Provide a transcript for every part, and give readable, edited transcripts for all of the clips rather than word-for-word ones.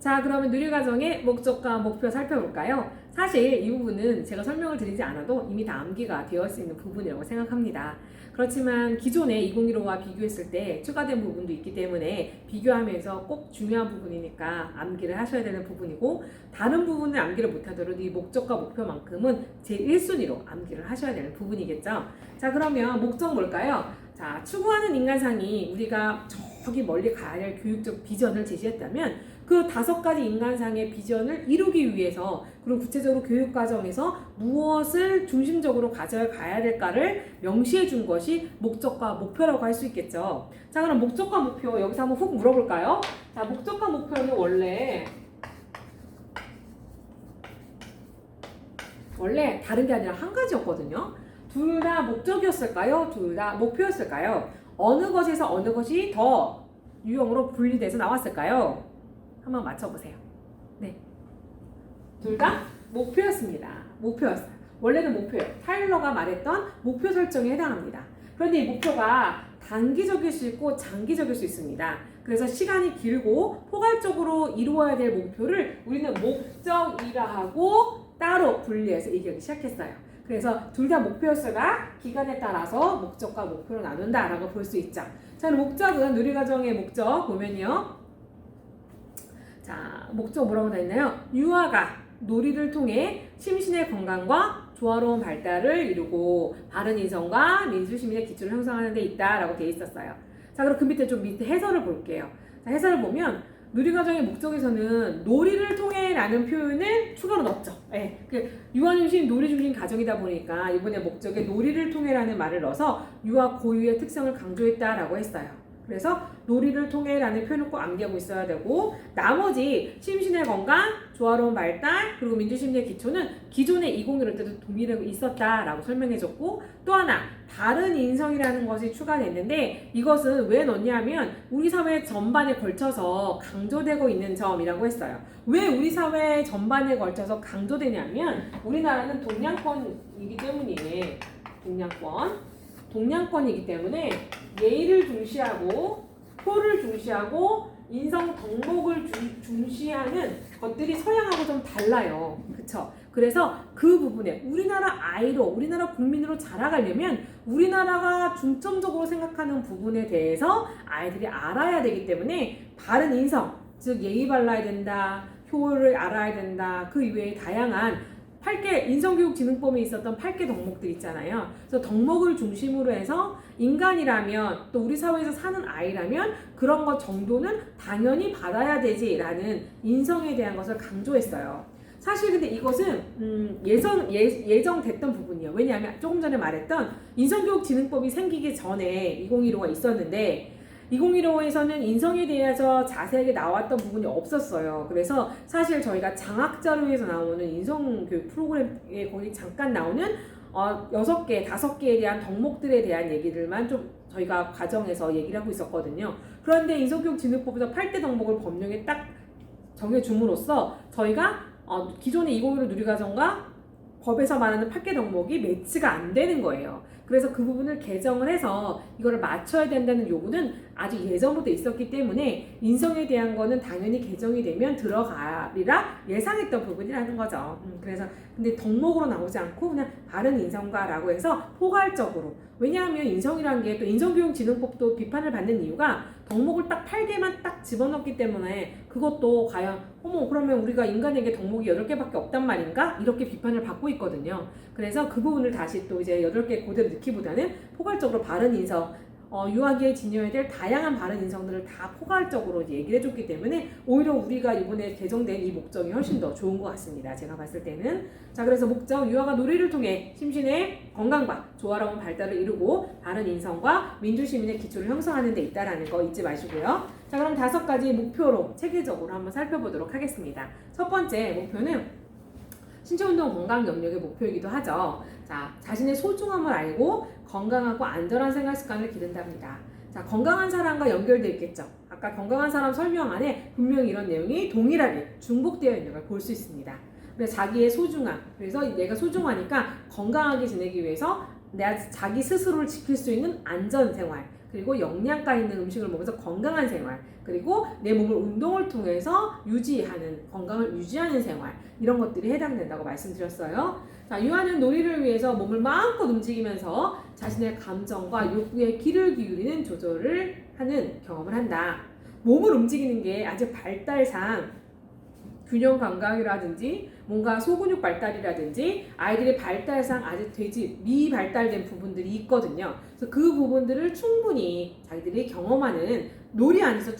자, 그러면 누리과정의 목적과 목표 살펴볼까요? 사실 이 부분은 제가 설명을 드리지 않아도 이미 다 암기가 되어 있는 부분이라고 생각합니다. 그렇지만 기존의 2015와 비교했을 때 추가된 부분도 있기 때문에 비교하면서 꼭 중요한 부분이니까 암기를 하셔야 되는 부분이고, 다른 부분을 암기를 못하더라도 이 목적과 목표만큼은 제1순위로 암기를 하셔야 되는 부분이겠죠. 자, 그러면 목적 뭘까요? 자, 추구하는 인간상이 우리가 저기 멀리 가야 할 교육적 비전을 제시했다면 그 5가지 인간상의 비전을 이루기 위해서, 그리고 구체적으로 교육 과정에서 무엇을 중심적으로 가져가야 될까를 명시해 준 것이 목적과 목표라고 할 수 있겠죠. 자, 그럼 목적과 목표 여기서 한번 훅 물어볼까요? 자, 목적과 목표는 원래 다른 게 아니라 한 가지였거든요. 둘 다 목적이었을까요? 둘 다 목표였을까요? 어느 것에서 어느 것이 더 유형으로 분리돼서 나왔을까요? 한번 맞춰보세요. 네. 둘 다 목표였습니다. 목표였어요. 원래는 목표예요. 타일러가 말했던 목표 설정에 해당합니다. 그런데 이 목표가 단기적일 수 있고 장기적일 수 있습니다. 그래서 시간이 길고 포괄적으로 이루어야 될 목표를 우리는 목적이라 하고 따로 분리해서 얘기하기 시작했어요. 그래서 둘 다 목표였으나 기간에 따라서 목적과 목표로 나눈다라고 볼 수 있죠. 자, 목적은 누리과정의 목적 보면요. 자, 목적 뭐라고 되어 있나요? 유아가 놀이를 통해 심신의 건강과 조화로운 발달을 이루고 바른 인성과 민주시민의 기초를 형성하는 데 있다라고 되어 있었어요. 자, 그럼 그 밑에 좀 밑에 해설을 볼게요. 자, 해설을 보면 누리과정의 목적에서는 놀이를 통해 라는 표현을 추가로 넣었죠. 예, 유아 중심, 놀이 중심 가정이다 보니까 이번에 목적에 놀이를 통해 라는 말을 넣어서 유아 고유의 특성을 강조했다라고 했어요. 그래서 놀이를 통해 라는 표현을 꼭 암기하고 있어야 되고, 나머지 심신의 건강, 조화로운 발달, 그리고 민주심리의 기초는 기존의 2015 때도 동일하게 있었다라고 설명해줬고, 또 하나 바른 인성이라는 것이 추가됐는데 이것은 왜 넣냐면 우리 사회 전반에 걸쳐서 강조되고 있는 점이라고 했어요. 왜 우리 사회 전반에 걸쳐서 강조되냐면 우리나라는 동양권이기 때문이에요. 동양권이기 때문에 예의를 중시하고 표를 중시하고 인성 덕목을 중시하는 것들이 서양하고 좀 달라요. 그쵸? 그래서 그 부분에 우리나라 국민으로 자라가려면 우리나라가 중점적으로 생각하는 부분에 대해서 아이들이 알아야 되기 때문에 바른 인성, 즉 예의 발라야 된다, 효를 알아야 된다, 그 이외에 다양한 8개 인성교육진흥법에 있었던 8개 덕목들 있잖아요. 그래서 덕목을 중심으로 해서 인간이라면 또 우리 사회에서 사는 아이라면 그런 것 정도는 당연히 받아야 되지라는 인성에 대한 것을 강조했어요. 사실 근데 이것은 예정됐던 부분이에요. 왜냐하면 조금 전에 말했던 인성교육진흥법이 생기기 전에 2015가 있었는데 2015에서는 인성에 대해서 자세하게 나왔던 부분이 없었어요. 그래서 사실 저희가 장학자료에서 나오는 인성교육 프로그램에 거기 잠깐 나오는 6개, 5개에 대한 덕목들에 대한 얘기들만 좀 저희가 과정에서 얘기를 하고 있었거든요. 그런데 인성교육진흥법에서 8대 덕목을 법령에 딱 정해줌으로써 저희가 기존의 2015 누리과정과 법에서 말하는 8개 덕목이 매치가 안 되는 거예요. 그래서 그 부분을 개정을 해서 이거를 맞춰야 된다는 요구는 아주 예전부터 있었기 때문에 인성에 대한 거는 당연히 개정이 되면 들어가리라 예상했던 부분이라는 거죠. 그래서 근데 덕목으로 나오지 않고 그냥 바른 인성과라고 해서 포괄적으로, 왜냐하면 인성이라는 게 또 인성교육진흥법도 비판을 받는 이유가 덕목을 딱 8개만 딱 집어넣기 때문에 그것도 과연 그러면 우리가 인간에게 덕목이 8개밖에 없단 말인가? 이렇게 비판을 받고 있거든요. 그래서 그 부분을 다시 또 이제 8개 그대로 넣기보다는 포괄적으로 바른 인성, 유아기에 지녀야 될 다양한 바른 인성들을 다 포괄적으로 얘기를 해줬기 때문에 오히려 우리가 이번에 개정된 이 목적이 훨씬 더 좋은 것 같습니다. 제가 봤을 때는. 자, 그래서 목적, 유아가 놀이를 통해 심신의 건강과 조화로운 발달을 이루고 바른 인성과 민주시민의 기초를 형성하는 데 있다는 거 잊지 마시고요. 자, 그럼 5가지 목표로 체계적으로 한번 살펴보도록 하겠습니다. 첫 번째 목표는 신체운동 건강 영역의 목표이기도 하죠. 자, 자신의 소중함을 알고 건강하고 안전한 생활 습관을 기른답니다. 자, 건강한 사람과 연결되어 있겠죠. 아까 건강한 사람 설명 안에 분명히 이런 내용이 동일하게 중복되어 있는 걸 볼 수 있습니다. 그래서 자기의 소중함, 그래서 내가 소중하니까 건강하게 지내기 위해서 내가 자기 스스로를 지킬 수 있는 안전 생활, 그리고 영양가 있는 음식을 먹으면서 건강한 생활, 그리고 내 몸을 운동을 통해서 유지하는, 건강을 유지하는 생활, 이런 것들이 해당된다고 말씀드렸어요. 자, 유아는 놀이를 위해서 몸을 마음껏 움직이면서 자신의 감정과 욕구에 귀를 기울이는 조절을 하는 경험을 한다. 몸을 움직이는 게 아직 발달상 균형 감각이라든지 뭔가 소근육 발달이라든지 아이들의 발달상 아직 되지 미발달된 부분들이 있거든요. 그래서 그 부분들을 충분히 자기들이 경험하는 놀이 안에서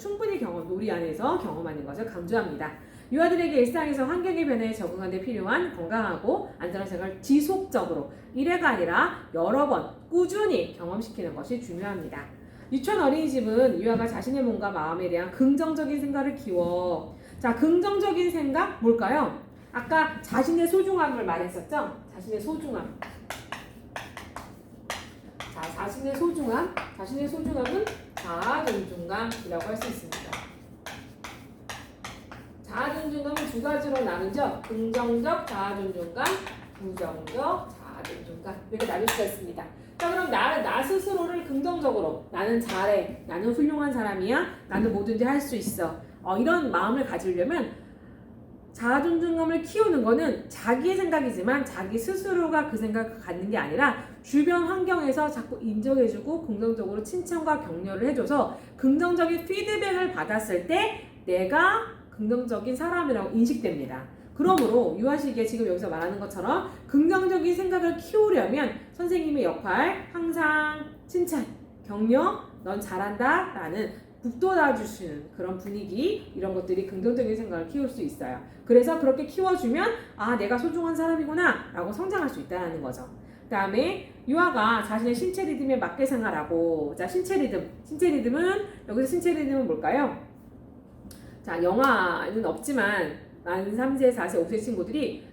놀이 안에서 경험하는 것을 강조합니다. 유아들에게 일상에서 환경의 변화에 적응하는 데 필요한 건강하고 안전한 생활을 지속적으로 1회가 아니라 여러 번 꾸준히 경험시키는 것이 중요합니다. 유치원 어린이집은 유아가 자신의 몸과 마음에 대한 긍정적인 생각을 키워. 자, 긍정적인 생각 뭘까요? 아까 자신의 소중함을 말했었죠? 자신의 소중함. 자, 자신의 소중함은 자아 존중감이라고 할 수 있습니다. 자아 존중감은 두 가지로 나누죠. 긍정적 자아 존중감, 부정적 자아 존중감, 이렇게 나눌 수가 있습니다. 자, 그럼 나 스스로를 긍정적으로, 나는 잘해, 나는 훌륭한 사람이야, 나는 뭐든지 할 수 있어, 이런 마음을 가지려면 자아 존중감을 키우는 거는 자기의 생각이지만 자기 스스로가 그 생각을 갖는 게 아니라 주변 환경에서 자꾸 인정해주고 긍정적으로 칭찬과 격려를 해줘서 긍정적인 피드백을 받았을 때 내가 긍정적인 사람이라고 인식됩니다. 그러므로 유아 시기에 지금 여기서 말하는 것처럼 긍정적인 생각을 키우려면 선생님의 역할, 항상 칭찬, 격려, 넌 잘한다 라는 북돋아주시는 그런 분위기, 이런 것들이 긍정적인 생각을 키울 수 있어요. 그래서 그렇게 키워주면 아, 내가 소중한 사람이구나 라고 성장할 수 있다는 거죠. 그 다음에 유아가 자신의 신체 리듬에 맞게 생활하고, 자, 신체 리듬은 여기서 신체 리듬은 뭘까요? 자, 영화는 없지만 만 3세, 4세, 5세 친구들이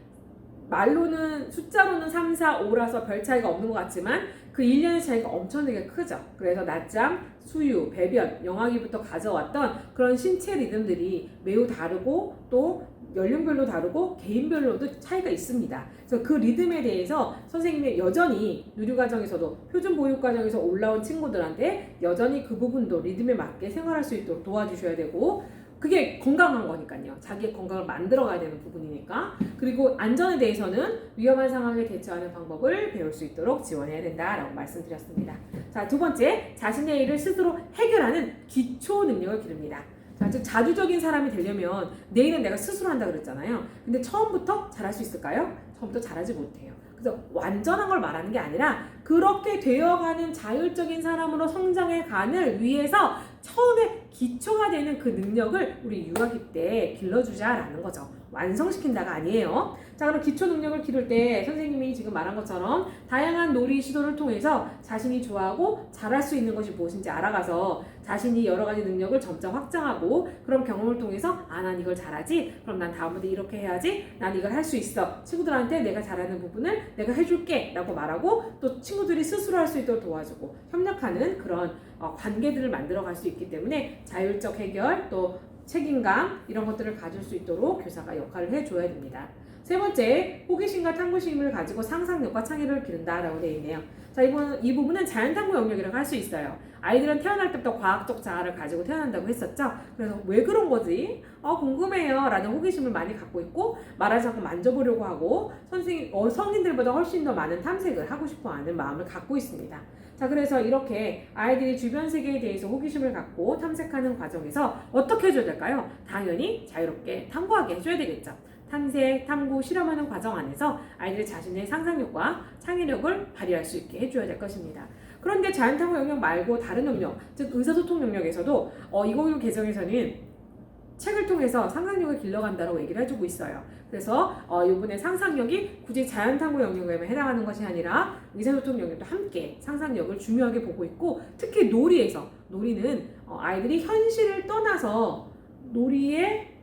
말로는 숫자로는 3, 4, 5라서 별 차이가 없는 것 같지만 그 1년의 차이가 엄청나게 크죠. 그래서 낮잠, 수유, 배변, 영아기부터 가져왔던 그런 신체 리듬들이 매우 다르고 또 연령별로 다르고 개인별로도 차이가 있습니다. 그래서 그 리듬에 대해서 선생님이 여전히 누리과정에서도 표준보육과정에서 올라온 친구들한테 여전히 그 부분도 리듬에 맞게 생활할 수 있도록 도와주셔야 되고, 그게 건강한 거니까요. 자기의 건강을 만들어가야 되는 부분이니까. 그리고 안전에 대해서는 위험한 상황에 대처하는 방법을 배울 수 있도록 지원해야 된다라고 말씀드렸습니다. 자, 두 번째, 자신의 일을 스스로 해결하는 기초 능력을 기릅니다. 자, 즉 자주적인 사람이 되려면 내 일은 내가 스스로 한다 그랬잖아요. 근데 처음부터 잘할 수 있을까요? 처음부터 잘하지 못해요. 그래서 완전한 걸 말하는 게 아니라 그렇게 되어가는 자율적인 사람으로 성장해가는 위해서 처음에 기초가 되는 그 능력을 우리 유아기 때 길러주자라는 거죠. 완성시킨다가 아니에요. 자, 그럼 기초 능력을 기를 때 선생님이 지금 말한 것처럼 다양한 놀이 시도를 통해서 자신이 좋아하고 잘할 수 있는 것이 무엇인지 알아가서 자신이 여러 가지 능력을 점차 확장하고, 그런 경험을 통해서 아, 난 이걸 잘하지? 그럼 난 다음부터 이렇게 해야지? 난 이걸 할 수 있어. 친구들한테 내가 잘하는 부분을 내가 해줄게 라고 말하고, 또 친구들이 스스로 할 수 있도록 도와주고 협력하는 그런 관계들을 만들어 갈 수 있기 때문에 자율적 해결, 또 책임감, 이런 것들을 가질 수 있도록 교사가 역할을 해줘야 됩니다. 세 번째, 호기심과 탐구심을 가지고 상상력과 창의력을 기른다라고 되어 있네요. 자, 이 부분은 자연탐구 영역이라고 할 수 있어요. 아이들은 태어날 때부터 과학적 자아를 가지고 태어난다고 했었죠. 그래서 왜 그런 거지? 궁금해요 라는 호기심을 많이 갖고 있고, 말하지 않고 만져보려고 하고, 성인들보다 훨씬 더 많은 탐색을 하고 싶어하는 마음을 갖고 있습니다. 자, 그래서 이렇게 아이들이 주변 세계에 대해서 호기심을 갖고 탐색하는 과정에서 어떻게 해줘야 될까요? 당연히 자유롭게 탐구하게 해줘야 되겠죠. 탐색, 탐구, 실험하는 과정 안에서 아이들이 자신의 상상력과 창의력을 발휘할 수 있게 해줘야 될 것입니다. 그런데 자연탐구 영역 말고 다른 영역, 즉 의사소통 영역에서도 2016 개정에서는 책을 통해서 상상력을 길러간다고 얘기를 해주고 있어요. 그래서 이번에 상상력이 굳이 자연탐구 영역에만 해당하는 것이 아니라 의사소통 영역도 함께 상상력을 중요하게 보고 있고, 특히 놀이는 아이들이 현실을 떠나서 놀이의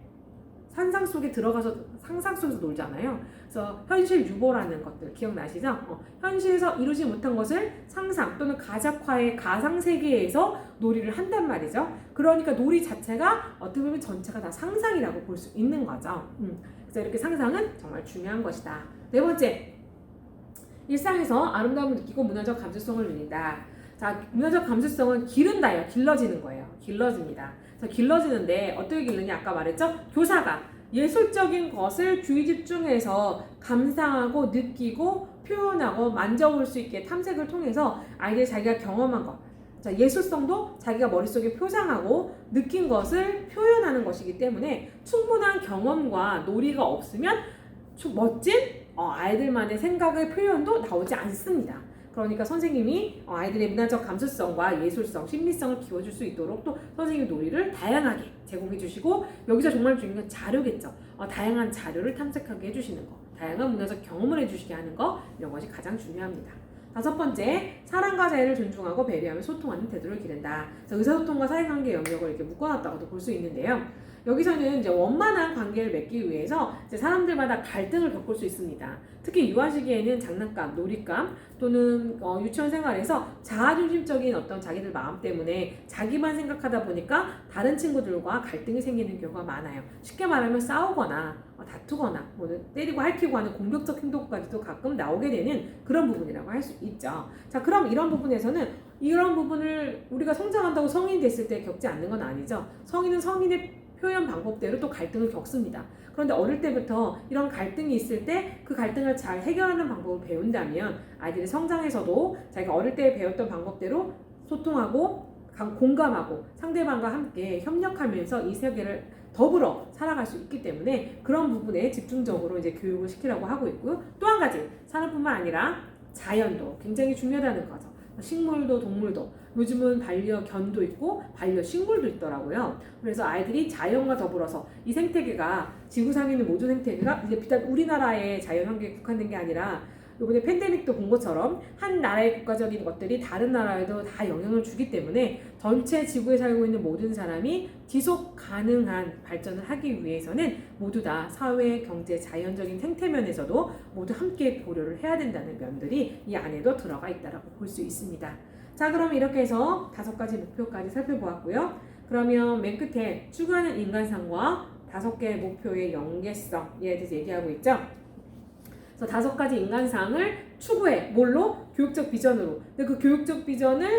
상상 속에 들어가서 상상 속에서 놀잖아요. 그래서 현실 유보라는 것들 기억나시죠? 현실에서 이루지 못한 것을 상상 또는 가작화의 가상 세계에서 놀이를 한단 말이죠. 그러니까 놀이 자체가 어떻게 보면 전체가 다 상상이라고 볼 수 있는 거죠. 그래서 이렇게 상상은 정말 중요한 것이다. 네 번째, 일상에서 아름다움을 느끼고 문화적 감수성을 누린다. 자, 자, 문화적 감수성은 기른다예요. 길러지는 거예요. 길러집니다. 그래서 길러지는데 어떻게 길르냐? 아까 말했죠? 교사가 예술적인 것을 주의 집중해서 감상하고 느끼고 표현하고 만져볼 수 있게 탐색을 통해서 아이들이 자기가 경험한 것, 자, 예술성도 자기가 머릿속에 표상하고 느낀 것을 표현하는 것이기 때문에 충분한 경험과 놀이가 없으면 멋진 아이들만의 생각의 표현도 나오지 않습니다. 그러니까 선생님이 아이들의 문화적 감수성과 예술성, 심리성을 키워줄 수 있도록 또 선생님이 놀이를 다양하게 제공해 주시고, 여기서 정말 중요한 건 자료겠죠. 다양한 자료를 탐색하게 해주시는 거, 다양한 문화적 경험을 해주시게 하는 거, 이런 것이 가장 중요합니다. 다섯 번째, 사랑과 자유를 존중하고 배려하며 소통하는 태도를 기른다. 그래서 의사소통과 사회관계 영역을 이렇게 묶어놨다고도 볼 수 있는데요. 여기서는 이제 원만한 관계를 맺기 위해서 이제 사람들마다 갈등을 겪을 수 있습니다. 특히 유아 시기에는 장난감, 놀잇감 또는 유치원 생활에서 자아중심적인 어떤 자기들 마음 때문에 자기만 생각하다 보니까 다른 친구들과 갈등이 생기는 경우가 많아요. 쉽게 말하면 싸우거나 다투거나 뭐 때리고 핥히고 하는 공격적 행동까지도 가끔 나오게 되는 그런 부분이라고 할 수 있죠. 자, 그럼 이런 부분에서는 이런 부분을 우리가 성장한다고 성인이 됐을 때 겪지 않는 건 아니죠. 성인은 성인의 표현 방법대로 또 갈등을 겪습니다. 그런데 어릴 때부터 이런 갈등이 있을 때 그 갈등을 잘 해결하는 방법을 배운다면 아이들이 성장해서도 자기가 어릴 때 배웠던 방법대로 소통하고 공감하고 상대방과 함께 협력하면서 이 세계를 더불어 살아갈 수 있기 때문에 그런 부분에 집중적으로 이제 교육을 시키려고 하고 있고요. 또 한 가지, 산업뿐만 아니라 자연도 굉장히 중요하다는 거죠. 식물도 동물도, 요즘은 반려견도 있고 반려식물도 있더라고요. 그래서 아이들이 자연과 더불어서 이 생태계가, 지구상에 있는 모든 생태계가 이제 비단 우리나라의 자연환경에 국한된 게 아니라 이번에 팬데믹도 본 것처럼 한 나라의 국가적인 것들이 다른 나라에도 다 영향을 주기 때문에 전체 지구에 살고 있는 모든 사람이 지속 가능한 발전을 하기 위해서는 모두 다 사회, 경제, 자연적인 생태면에서도 모두 함께 고려를 해야 된다는 면들이 이 안에도 들어가 있다고 볼 수 있습니다. 자, 그럼 이렇게 해서 5가지 목표까지 살펴보았고요. 그러면 맨 끝에 추구하는 인간상과 5개의 목표의 연계성에 대해서 얘기하고 있죠. 그래서 5가지 인간상을 추구해. 뭘로? 교육적 비전으로. 근데 그 교육적 비전을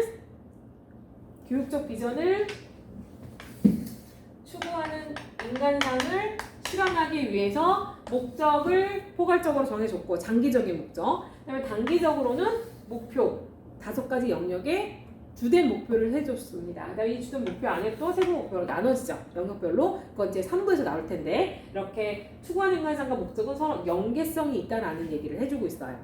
추구하는 인간상을 실현하기 위해서 목적을 포괄적으로 정해줬고, 장기적인 목적. 그다음에 단기적으로는 목표 5가지 영역에 주된 목표를 해줬습니다. 그다음에 이 주된 목표 안에 또 세부 목표로 나눠지죠. 영역별로. 그건 이제 3부에서 나올 텐데, 이렇게 추구하는 인간상과 목적은 서로 연계성이 있다라는 얘기를 해주고 있어요.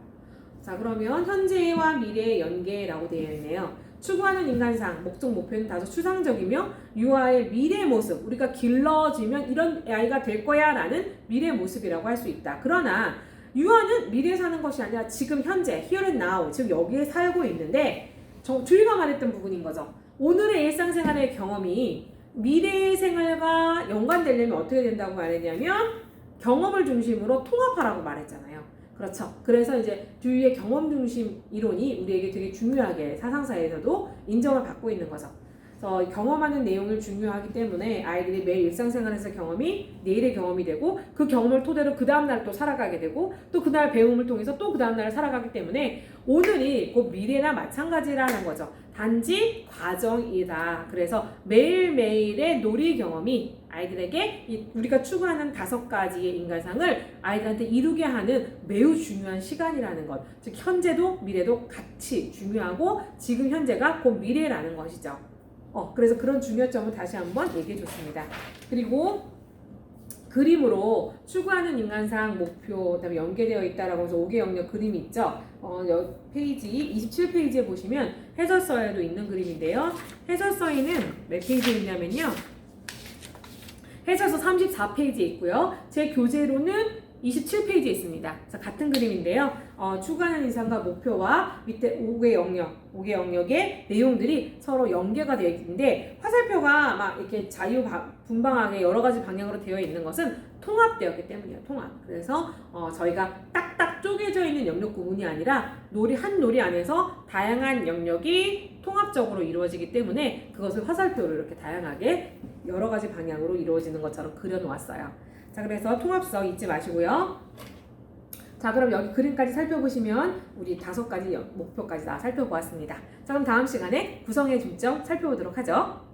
자, 그러면 현재와 미래의 연계라고 되어 있네요. 추구하는 인간상, 목적, 목표는 다소 추상적이며 유아의 미래 모습, 우리가 길러지면 이런 아이가 될 거야 라는 미래 모습이라고 할 수 있다. 그러나 유아는 미래에 사는 것이 아니라 지금 현재, here and now, 지금 여기에 살고 있는데, 주희가 말했던 부분인 거죠. 오늘의 일상생활의 경험이 미래의 생활과 연관되려면 어떻게 된다고 말했냐면 경험을 중심으로 통합하라고 말했잖아요. 그렇죠. 그래서 이제 주희의 경험 중심 이론이 우리에게 되게 중요하게 사상사에서도 인정을 받고 있는 거죠. 그래서 경험하는 내용을 중요하기 때문에 아이들이 매일 일상생활에서 경험이 내일의 경험이 되고, 그 경험을 토대로 그 다음날 또 살아가게 되고, 또 그날 배움을 통해서 또 그 다음날 살아가기 때문에 오늘이 곧 미래나 마찬가지라는 거죠. 단지 과정이다. 그래서 매일매일의 놀이 경험이 아이들에게 우리가 추구하는 5가지의 인간상을 아이들한테 이루게 하는 매우 중요한 시간이라는 것. 즉 현재도 미래도 같이 중요하고 지금 현재가 곧 미래라는 것이죠. 그래서 그런 중요점을 다시 한번 얘기해 줬습니다. 그리고 그림으로 추구하는 인간상 목표, 그다음에 연계되어 있다라고 해서 5개 영역 그림이 있죠. 페이지 27페이지에 보시면 해설서에도 있는 그림인데요. 해설서에는 몇 페이지에 있냐면요. 해설서 34페이지에 있고요. 제 교재로는 27페이지에 있습니다. 같은 그림인데요. 추구하는 인상과 목표와 밑에 5개 영역의 내용들이 서로 연계가 되어 있는데, 화살표가 막 이렇게 자유분방하게 여러 가지 방향으로 되어 있는 것은 통합되었기 때문이에요. 통합. 그래서 저희가 딱딱 쪼개져 있는 영역 구분이 아니라 한 놀이 안에서 다양한 영역이 통합적으로 이루어지기 때문에 그것을 화살표로 이렇게 다양하게 여러 가지 방향으로 이루어지는 것처럼 그려놓았어요. 자, 그래서 통합성 잊지 마시고요. 자, 그럼 여기 그림까지 살펴보시면 우리 5가지 목표까지 다 살펴보았습니다. 자, 그럼 다음 시간에 구성의 중점 살펴보도록 하죠.